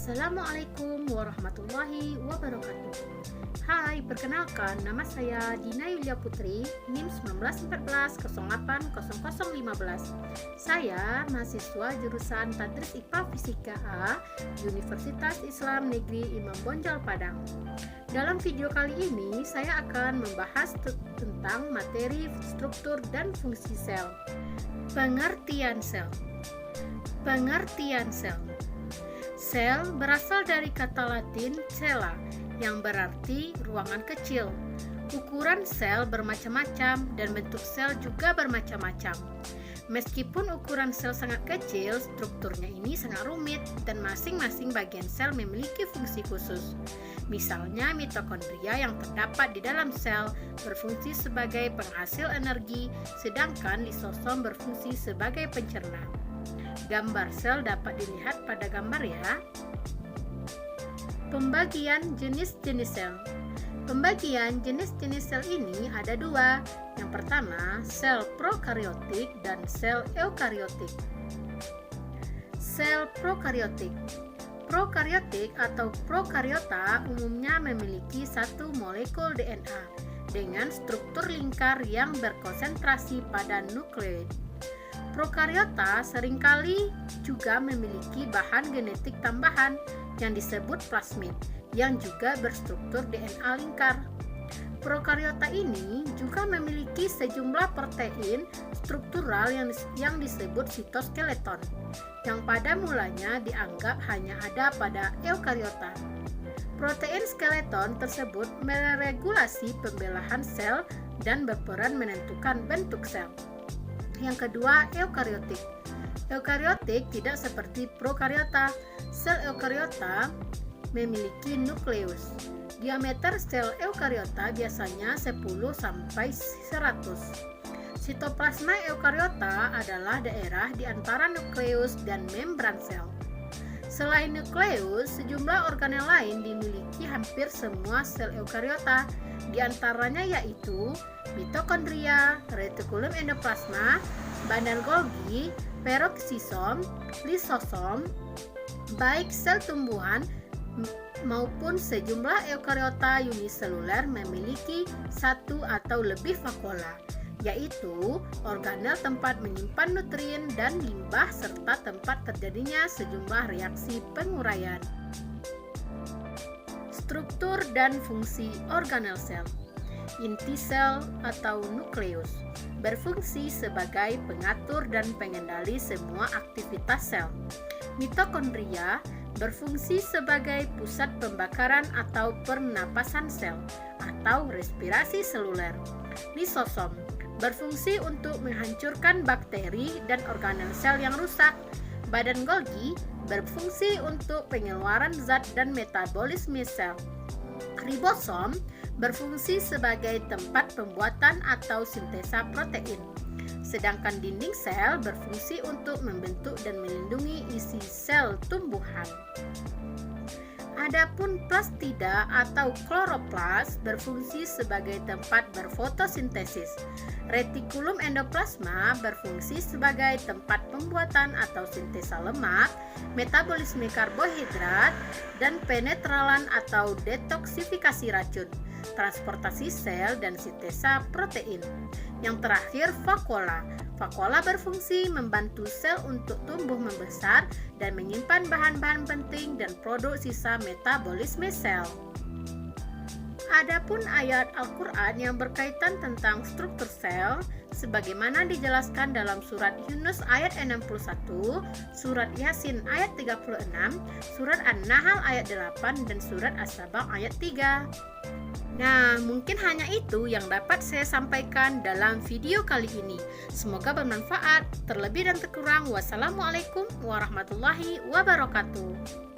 Assalamualaikum warahmatullahi wabarakatuh. Hai, perkenalkan nama saya Dina Yulia Putri, NIM 1914080015. Saya mahasiswa jurusan Tadris IPA Fisika A, Universitas Islam Negeri Imam Bonjol Padang. Dalam video kali ini saya akan membahas tentang materi struktur dan fungsi sel. Pengertian sel. Sel berasal dari kata Latin cella, yang berarti ruangan kecil. Ukuran sel bermacam-macam dan bentuk sel juga bermacam-macam. Meskipun ukuran sel sangat kecil, strukturnya ini sangat rumit dan masing-masing bagian sel memiliki fungsi khusus. Misalnya mitokondria yang terdapat di dalam sel berfungsi sebagai penghasil energi, sedangkan lisosom berfungsi sebagai pencerna. Gambar sel dapat dilihat pada gambar ya. Pembagian jenis-jenis sel. Pembagian jenis-jenis sel ini ada dua. Yang pertama, sel prokariotik dan sel eukariotik. Sel prokariotik. Prokariotik atau prokariota umumnya memiliki satu molekul DNA dengan struktur lingkar yang berkonsentrasi pada nukleoid. Prokariota seringkali juga memiliki bahan genetik tambahan yang disebut plasmid, yang juga berstruktur DNA lingkar. Prokariota ini juga memiliki sejumlah protein struktural yang disebut sitoskeleton, yang pada mulanya dianggap hanya ada pada eukariota. Protein skeleton tersebut meregulasi pembelahan sel dan berperan menentukan bentuk sel. Yang kedua, eukariotik. Eukariotik tidak seperti prokariota. Sel eukariota memiliki nukleus. Diameter sel eukariota biasanya 10 sampai 100. Sitoplasma eukariota adalah daerah di antara nukleus dan membran sel. Selain nukleus, sejumlah organel lain dimiliki hampir semua sel eukariota, di antaranya yaitu mitokondria, retikulum endoplasma, badan Golgi, peroksisom, lisosom, baik sel tumbuhan maupun sejumlah eukariota uniseluler memiliki satu atau lebih vakuola, yaitu organel tempat menyimpan nutrien dan limbah serta tempat terjadinya sejumlah reaksi penguraian. Struktur dan fungsi organel sel. Inti sel atau nukleus berfungsi sebagai pengatur dan pengendali semua aktivitas sel. Mitokondria berfungsi sebagai pusat pembakaran atau pernapasan sel atau respirasi seluler. Lisosom berfungsi untuk menghancurkan bakteri dan organel sel yang rusak. Badan Golgi berfungsi untuk pengeluaran zat dan metabolisme sel. Ribosom berfungsi sebagai tempat pembuatan atau sintesa protein. Sedangkan dinding sel berfungsi untuk membentuk dan melindungi isi sel tumbuhan. Adapun plastida atau kloroplas berfungsi sebagai tempat berfotosintesis. Retikulum endoplasma berfungsi sebagai tempat pembuatan atau sintesa lemak, metabolisme karbohidrat, dan penetralan atau detoksifikasi racun, transportasi sel, dan sintesa protein. Yang terakhir, vakuola. Vakuola berfungsi membantu sel untuk tumbuh membesar dan menyimpan bahan-bahan penting dan produk sisa metabolisme sel. Adapun ayat Al-Quran yang berkaitan tentang struktur sel sebagaimana dijelaskan dalam surat Yunus ayat 61, surat Yasin ayat 36, surat An-Nahl ayat 8, dan surat As-Sabah ayat 3. Nah, mungkin hanya itu yang dapat saya sampaikan dalam video kali ini. Semoga bermanfaat. Terlebih dan terkurang, wassalamualaikum warahmatullahi wabarakatuh.